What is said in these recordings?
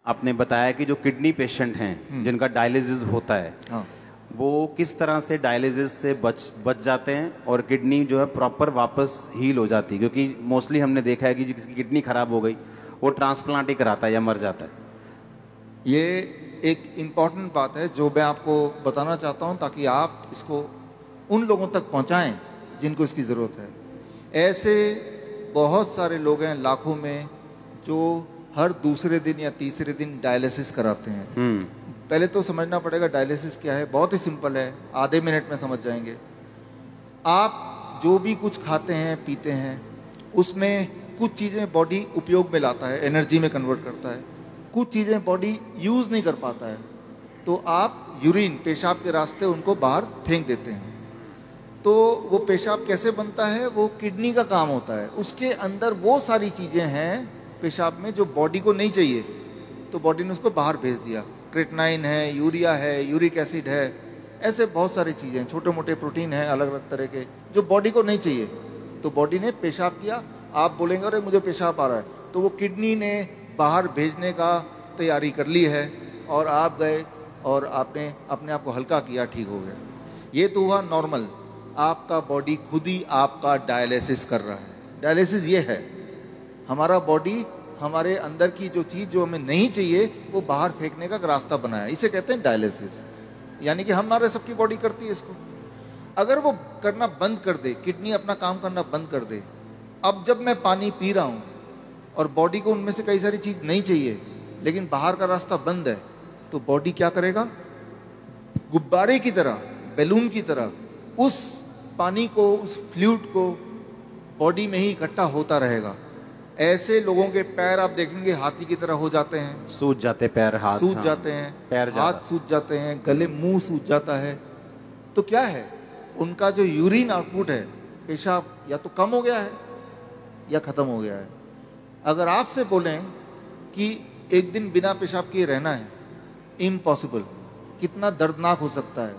आपने बताया कि जो किडनी पेशेंट हैं जिनका डायलिसिस होता है, हाँ, वो किस तरह से डायलिसिस से बच जाते हैं और किडनी जो है प्रॉपर वापस हील हो जाती है, क्योंकि मोस्टली हमने देखा है कि जिसकी किडनी खराब हो गई वो ट्रांसप्लांट ही कराता है या मर जाता है। ये एक इम्पॉर्टेंट बात है जो मैं आपको बताना चाहता हूँ ताकि आप इसको उन लोगों तक पहुँचाएं जिनको इसकी ज़रूरत है। ऐसे बहुत सारे लोग हैं लाखों में जो हर दूसरे दिन या तीसरे दिन डायलिसिस कराते हैं। पहले तो समझना पड़ेगा डायलिसिस क्या है। बहुत ही सिंपल है, आधे मिनट में समझ जाएंगे। आप जो भी कुछ खाते हैं पीते हैं उसमें कुछ चीज़ें बॉडी उपयोग में लाता है, एनर्जी में कन्वर्ट करता है, कुछ चीज़ें बॉडी यूज़ नहीं कर पाता है, तो आप यूरिन पेशाब के रास्ते उनको बाहर फेंक देते हैं। तो वो पेशाब कैसे बनता है, वो किडनी का काम होता है। उसके अंदर वो सारी चीज़ें हैं पेशाब में जो बॉडी को नहीं चाहिए, तो बॉडी ने उसको बाहर भेज दिया। क्रेटनाइन है, यूरिया है, यूरिक एसिड है, ऐसे बहुत सारी चीज़ें हैं, छोटे मोटे प्रोटीन हैं अलग अलग तरह के जो बॉडी को नहीं चाहिए। तो बॉडी ने पेशाब किया, आप बोलेंगे अरे मुझे पेशाब आ रहा है, तो वो किडनी ने बाहर भेजने का तैयारी कर ली है और आप गए और आपने अपने आप को हल्का किया, ठीक हो गया। ये तो हुआ नॉर्मल। आपका बॉडी खुद ही आपका डायलिसिस कर रहा है। डायलिसिस ये है, हमारा बॉडी हमारे अंदर की जो चीज़ जो हमें नहीं चाहिए वो बाहर फेंकने का रास्ता बनाया, इसे कहते हैं डायलिसिस। यानी कि हमारे सबकी बॉडी करती है इसको। अगर वो करना बंद कर दे, किडनी अपना काम करना बंद कर दे, अब जब मैं पानी पी रहा हूँ और बॉडी को उनमें से कई सारी चीज़ नहीं चाहिए लेकिन बाहर का रास्ता बंद है, तो बॉडी क्या करेगा, गुब्बारे की तरह, बैलून की तरह उस पानी को, उस फ्लूइड को बॉडी में ही इकट्ठा होता रहेगा। ऐसे लोगों के पैर आप देखेंगे हाथी की तरह हो जाते हैं, सूज जाते पैर, हाथ सूज जाते हैं, पैर हाथ सूज जाते हैं, गले मुंह सूज जाता है। तो क्या है, उनका जो यूरिन आउटपुट है, पेशाब या तो कम हो गया है या खत्म हो गया है। अगर आपसे बोलें कि एक दिन बिना पेशाब किए रहना है, इम्पॉसिबल। कितना दर्दनाक हो सकता है।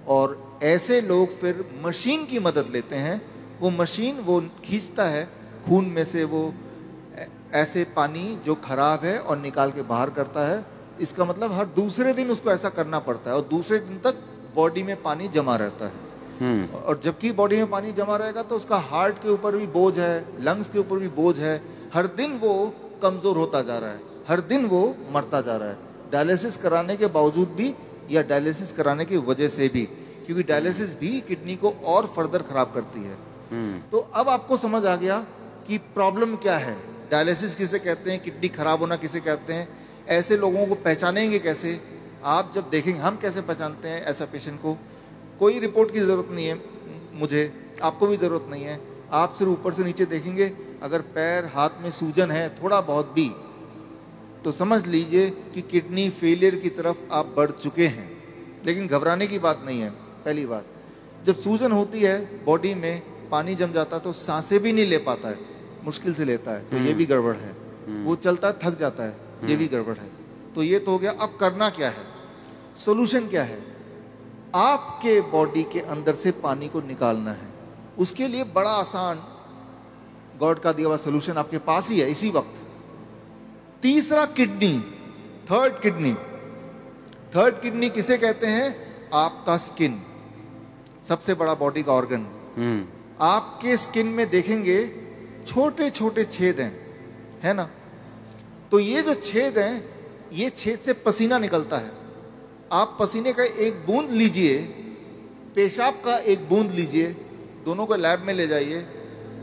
और ऐसे लोग फिर मशीन की मदद लेते हैं। वो मशीन वो खींचता है खून में से वो ऐसे पानी जो खराब है और निकाल के बाहर करता है। इसका मतलब हर दूसरे दिन उसको ऐसा करना पड़ता है और दूसरे दिन तक बॉडी में पानी जमा रहता है। और जबकि बॉडी में पानी जमा रहेगा तो उसका हार्ट के ऊपर भी बोझ है, लंग्स के ऊपर भी बोझ है। हर दिन वो कमज़ोर होता जा रहा है, हर दिन वो मरता जा रहा है, डायलिसिस कराने के बावजूद भी या डायलिसिस कराने की वजह से भी, क्योंकि डायलिसिस भी किडनी को और फर्दर खराब करती है। तो अब आपको समझ आ गया कि प्रॉब्लम क्या है, डायलिसिस किसे कहते हैं, किडनी खराब होना किसे कहते हैं। ऐसे लोगों को पहचानेंगे कैसे, आप जब देखेंगे। हम कैसे पहचानते हैं ऐसा पेशेंट को, कोई रिपोर्ट की ज़रूरत नहीं है, मुझे, आपको भी ज़रूरत नहीं है। आप सिर्फ ऊपर से नीचे देखेंगे, अगर पैर हाथ में सूजन है थोड़ा बहुत भी, तो समझ लीजिए कि किडनी फेलियर की तरफ आप बढ़ चुके हैं। लेकिन घबराने की बात नहीं है। पहली बात, जब सूजन होती है बॉडी में, पानी जम जाता है तो सांसें भी नहीं ले पाता है, मुश्किल से लेता है, तो ये भी गड़बड़ है। वो चलता है थक जाता है, ये भी गड़बड़ है। तो ये तो हो गया। अब करना क्या है, सोल्यूशन क्या है, आपके बॉडी के अंदर से पानी को निकालना है। उसके लिए बड़ा आसान गॉड का दिया हुआ सोल्यूशन आपके पास ही है इसी वक्त। तीसरा kidney, third kidney. Third kidney किसे कहते हैं, आपका स्किन, सबसे बड़ा बॉडी का ऑर्गन। आपके स्किन में देखेंगे छोटे छोटे छेद हैं, है ना। तो ये जो छेद हैं, ये छेद से पसीना निकलता है। आप पसीने का एक बूंद लीजिए, पेशाब का एक बूंद लीजिए, दोनों को लैब में ले जाइए।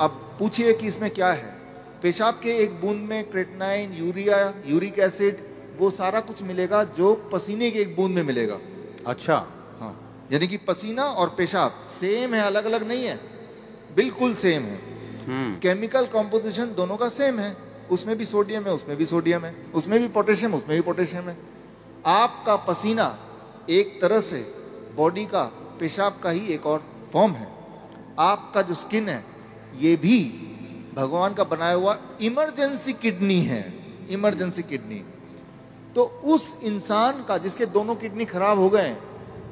अब पूछिए कि इसमें क्या है। पेशाब के एक बूंद में क्रेटनाइन, यूरिया, यूरिक एसिड, वो सारा कुछ मिलेगा जो पसीने के एक बूंद में मिलेगा। अच्छा, हाँ, यानी कि पसीना और पेशाब सेम है, अलग अलग नहीं है, बिल्कुल सेम है। केमिकल कॉम्पोजिशन दोनों का सेम है। उसमें भी सोडियम है, उसमें भी सोडियम है, उसमें भी पोटेशियम, उसमें भी पोटेशियम है। आपका पसीना एक तरह से बॉडी का पेशाब का ही एक और फॉर्म है। आपका जो स्किन है, ये भी भगवान का बनाया हुआ इमरजेंसी किडनी है, इमरजेंसी किडनी। तो उस इंसान का जिसके दोनों किडनी खराब हो गए,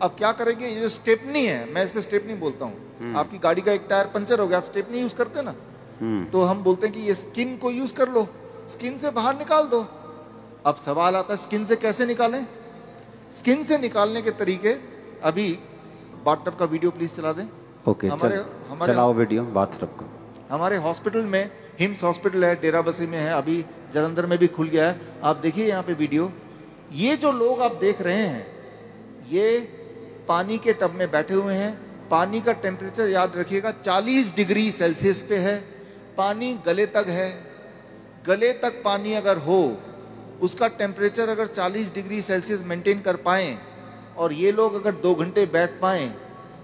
अब क्या करेंगे, ये जो स्टेपनी है, मैं इसको स्टेपनी बोलता हूँ। आपकी गाड़ी का एक टायर पंचर हो गया, आप स्टेपनी यूज करते ना, तो हम बोलते हैं कि ये स्किन को यूज कर लो, स्किन से बाहर निकाल दो। अब सवाल आता है स्किन से कैसे निकालें। स्किन से निकालने के तरीके, अभी बाथटब का वीडियो प्लीज चला दें। ओके, चलाओ वीडियो बाथटब का। हमारे हॉस्पिटल में, हिम्स हॉस्पिटल है, डेरा बसी में है, अभी जलंधर में भी खुल गया है। आप देखिए यहाँ पे वीडियो। ये जो लोग आप देख रहे हैं, ये पानी के टब में बैठे हुए हैं। पानी का टेम्परेचर याद रखिएगा 40 डिग्री सेल्सियस पे है। पानी गले तक है। गले तक पानी अगर हो, उसका टेम्परेचर अगर 40 डिग्री सेल्सियस मेंटेन कर पाएं, और ये लोग अगर 2 घंटे बैठ पाएं,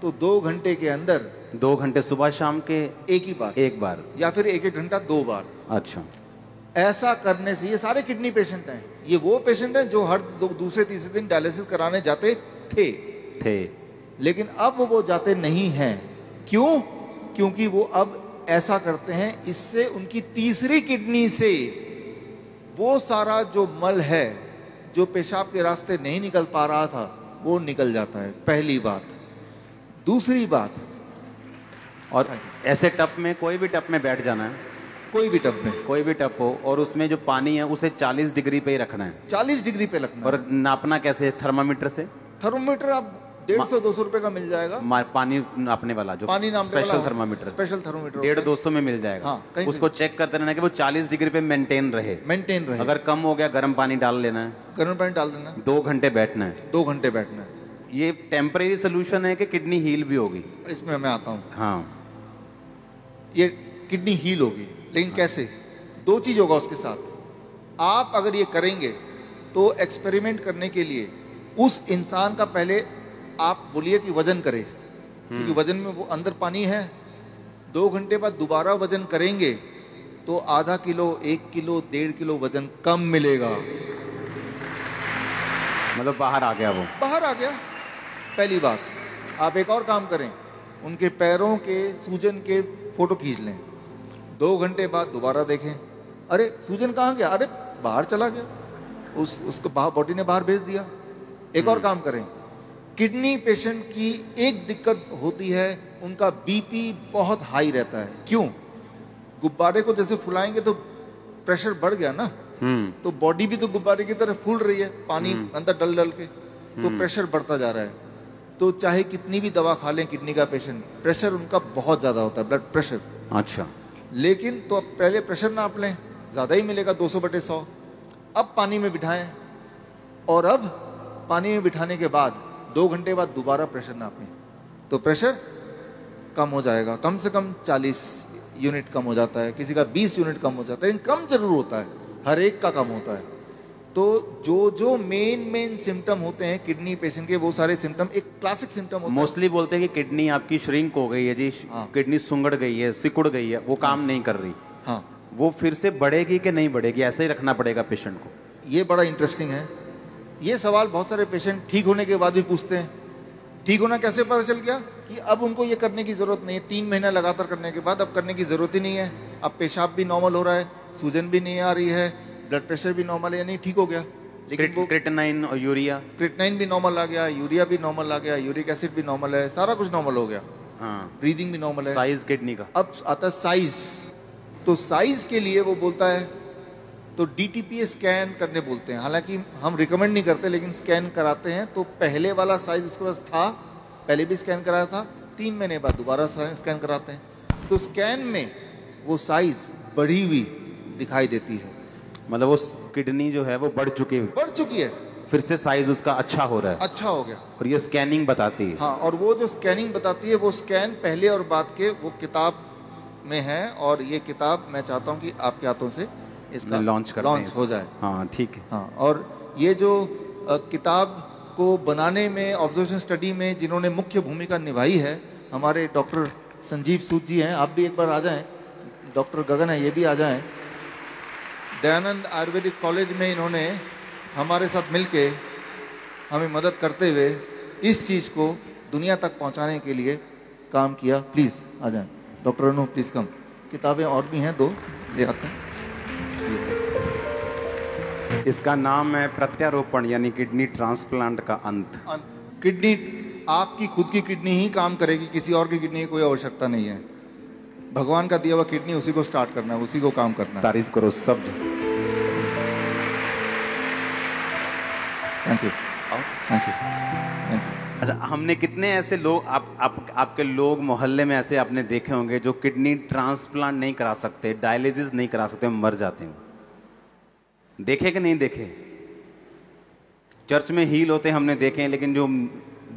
तो 2 घंटे के अंदर 2 घंटे सुबह शाम के एक बार या फिर 1-1 घंटा 2 बार। अच्छा, ऐसा करने से, ये सारे किडनी पेशेंट हैं, ये वो पेशेंट हैं जो हर दूसरे तीसरे दिन डायलिसिस कराने जाते थे, लेकिन अब वो जाते नहीं हैं। क्यों? क्योंकि वो अब ऐसा करते हैं, इससे उनकी तीसरी किडनी से वो सारा जो मल है जो पेशाब के रास्ते नहीं निकल पा रहा था, वो निकल जाता है। पहली बात। दूसरी बात, और ऐसे टब में, कोई भी टब में बैठ जाना है, कोई भी टब में, कोई भी टब हो, और उसमें जो पानी है उसे 40 डिग्री पे ही रखना है। 40 डिग्री पे रखना है। और नापना कैसे? थर्मामीटर से। थर्मोमीटर आप 150-200 रुपए का मिल जाएगा। पानी नापने वाला, जो पानी नापने वाला स्पेशल थर्मामीटर, स्पेशल थर्मोमीटर 150-200 में मिल जाएगा। हाँ, उसको चेक करते रहना कि वो 40 डिग्री पे मेंटेन रहे। अगर कम हो गया, गर्म पानी डाल लेना है, गर्म पानी डाल देना, 2 घंटे बैठना है। 2 घंटे बैठना है। ये टेम्परेरी सोल्यूशन है कि किडनी हील भी होगी? इसमें मैं आता हूँ। हाँ, ये किडनी हील होगी, लेकिन कैसे? 2 चीज होगा उसके साथ। आप अगर ये करेंगे तो एक्सपेरिमेंट करने के लिए उस इंसान का पहले आप बोलिए कि वजन करे, क्योंकि वजन में वो अंदर पानी है। 2 घंटे बाद दोबारा वजन करेंगे तो आधा किलो, 1 किलो, 1.5 किलो वजन कम मिलेगा। मतलब बाहर आ गया, वो बाहर आ गया। पहली बात। आप एक और काम करें, उनके पैरों के सूजन के फोटो खींच लें। 2 घंटे बाद दोबारा देखें, अरे सूजन कहाँ गया? अरे बाहर चला गया, उसको बॉडी ने बाहर भेज दिया। एक और काम करें, किडनी पेशेंट की एक दिक्कत होती है, उनका बीपी बहुत हाई रहता है। क्यों? गुब्बारे को जैसे फुलाएंगे तो प्रेशर बढ़ गया ना, तो बॉडी भी तो गुब्बारे की तरह फूल रही है, पानी अंदर डल डल के, तो प्रेशर बढ़ता जा रहा है। तो चाहे कितनी भी दवा खा लें किडनी का पेशेंट, प्रेशर उनका बहुत ज्यादा होता है, ब्लड प्रेशर। अच्छा, लेकिन तो अब पहले प्रेशर नाप लें, ज्यादा ही मिलेगा, 200/100। अब पानी में बिठाएं, और अब पानी में बिठाने के बाद 2 घंटे बाद दोबारा प्रेशर नापें, तो प्रेशर कम हो जाएगा। कम से कम 40 यूनिट कम हो जाता है, किसी का 20 यूनिट कम हो जाता है, लेकिन कम जरूर होता है, हर एक का कम होता है। तो जो मेन सिम्टम होते हैं किडनी पेशेंट के, वो सारे सिम्टम एक क्लासिक सिम्टम होता है। मोस्टली बोलते हैं कि किडनी आपकी श्रिंक हो गई है जी, किडनी सुंगड़ गई है, सिकुड़ गई है, वो काम नहीं कर रही। हाँ, वो फिर से बढ़ेगी कि नहीं बढ़ेगी, ऐसे ही रखना पड़ेगा पेशेंट को? ये बड़ा इंटरेस्टिंग है। ये सवाल बहुत सारे पेशेंट ठीक होने के बाद भी पूछते हैं। ठीक होना कैसे पता चल गया? कि अब उनको ये करने की जरूरत नहीं है। 3 महीना लगातार करने के बाद अब करने की जरूरत ही नहीं है। अब पेशाब भी नॉर्मल हो रहा है, सूजन भी नहीं आ रही है, ब्लड प्रेशर भी नॉर्मल है, यानी ठीक हो गया। लेकिन वो क्रिएटिनिन और यूरिया, क्रिएटिनिन भी नॉर्मल आ गया, यूरिया भी नॉर्मल आ गया, यूरिक एसिड भी नॉर्मल है, सारा कुछ नॉर्मल हो गया। हाँ, ब्रीदिंग भी नॉर्मल है। साइज किडनी का। अब आता है साइज। तो साइज के लिए वो बोलता है, तो डीटीपीए स्कैन करने बोलते हैं। हालांकि हम रिकमेंड नहीं करते, लेकिन स्कैन कराते हैं। तो पहले वाला साइज उसके पास था, पहले भी स्कैन कराया था, 3 महीने बाद दोबारा स्कैन कराते हैं। तो स्कैन में वो साइज बढ़ी हुई दिखाई देती है, मतलब वो किडनी जो है वो बढ़ चुकी है, फिर से साइज उसका अच्छा हो रहा है, अच्छा हो गया। और ये स्कैनिंग बताती है। हाँ, और वो जो स्कैनिंग बताती है, वो स्कैन पहले और बाद के वो किताब में है। और ये किताब मैं चाहता हूँ कि आपके हाथों से इसका लॉन्च हो जाए। हाँ, ठीक है। हाँ, और ये जो किताब को बनाने में, ऑब्जर्वेशन स्टडी में जिन्होंने मुख्य भूमिका निभाई है, हमारे डॉक्टर संजीव सूद जी हैं। आप भी एक बार आ जाएं। डॉक्टर गगन है, ये भी आ जाएं। दयानंद आयुर्वेदिक कॉलेज में इन्होंने हमारे साथ मिलके हमें मदद करते हुए इस चीज़ को दुनिया तक पहुंचाने के लिए काम किया। प्लीज़ आ जाएं। डॉक्टर अनु, प्लीज़ कम। किताबें और भी हैं, 2 ले आते हैं। इसका नाम है प्रत्यारोपण, यानी किडनी ट्रांसप्लांट का अंत। किडनी, आपकी खुद की किडनी ही काम करेगी, किसी और की किडनी की कोई आवश्यकता नहीं है। भगवान का दिया हुआ किडनी, उसी को स्टार्ट करना है, उसी को काम करना है। तारीफ करो सब। Thank you, thank you, thank you. अच्छा, हमने कितने ऐसे लोग आपके लोग मोहल्ले में ऐसे आपने देखे होंगे जो किडनी ट्रांसप्लांट नहीं करा सकते, डायलिसिस नहीं करा सकते, मर जाते हैं। देखे कि नहीं देखे? चर्च में हील होते हमने देखे हैं, लेकिन जो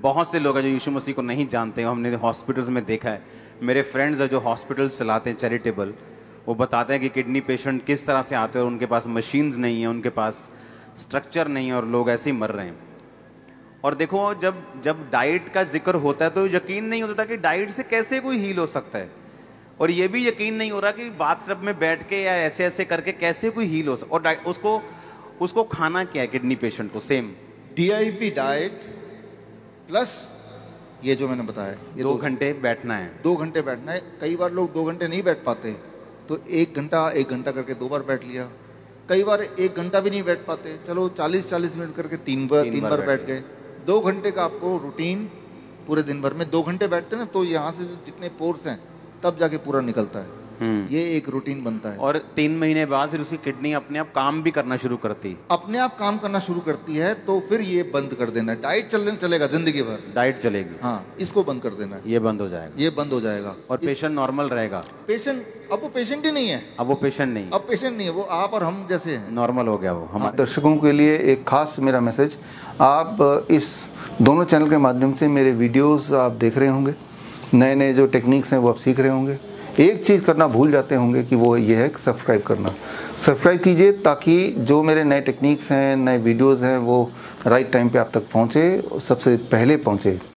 बहुत से लोग हैं जो यीशु मसीह को नहीं जानते हैं, हमने हॉस्पिटल्स में देखा है। मेरे फ्रेंड्स हैं जो हॉस्पिटल्स चलाते हैं चैरिटेबल, वो बताते हैं कि किडनी पेशेंट किस तरह से आते हैं और उनके पास मशीन्स नहीं है, उनके पास स्ट्रक्चर नहीं है और लोग ऐसे ही मर रहे हैं। और देखो, जब डाइट का जिक्र होता है तो यकीन नहीं होता कि डाइट से कैसे कोई हील हो सकता है, और ये भी यकीन नहीं हो रहा कि बाथटब में बैठ के या ऐसे ऐसे करके कैसे कोई हील हो सकता। और उसको खाना क्या है किडनी पेशेंट को? सेम DIP डाइट प्लस ये जो मैंने बताया, ये 2 घंटे बैठना है। 2 घंटे बैठना है। कई बार लोग 2 घंटे नहीं बैठ पाते, तो 1 घंटा करके 2 बार बैठ लिया। कई बार 1 घंटा भी नहीं बैठ पाते, चलो 40 मिनट करके 3 बार बैठ गए। 2 घंटे का आपको रूटीन पूरे दिन भर में 2 घंटे बैठते हैं ना, तो यहाँ से जितने पोर्स हैं तब जाके पूरा निकलता है। ये एक रूटीन बनता है। और 3 महीने बाद फिर उसकी किडनी अपने आप काम भी करना शुरू करती है। अपने आप काम करना शुरू करती है, तो फिर ये बंद कर देना है। डाइट चलेगा जिंदगी भर, डाइट चलेगी। हाँ, इसको बंद कर देना है। ये बंद हो जाएगा, ये बंद हो जाएगा और पेशेंट नॉर्मल रहेगा। अब वो पेशेंट ही नहीं है। अब वो पेशेंट नहीं, अब पेशेंट नहीं है, वो आप और हम जैसे हैं, नॉर्मल हो गया वो। हमारे दर्शकों के लिए एक खास मेरा मैसेज, आप इस दोनों चैनल के माध्यम से मेरे वीडियोस आप देख रहे होंगे, नए नए जो टेक्निक्स हैं वो आप सीख रहे होंगे। एक चीज़ करना भूल जाते होंगे कि वो ये है सब्सक्राइब करना। सब्सक्राइब कीजिए ताकि जो मेरे नए टेक्निक्स हैं, नए वीडियोस हैं, वो राइट टाइम पे आप तक पहुँचे, सबसे पहले पहुँचे।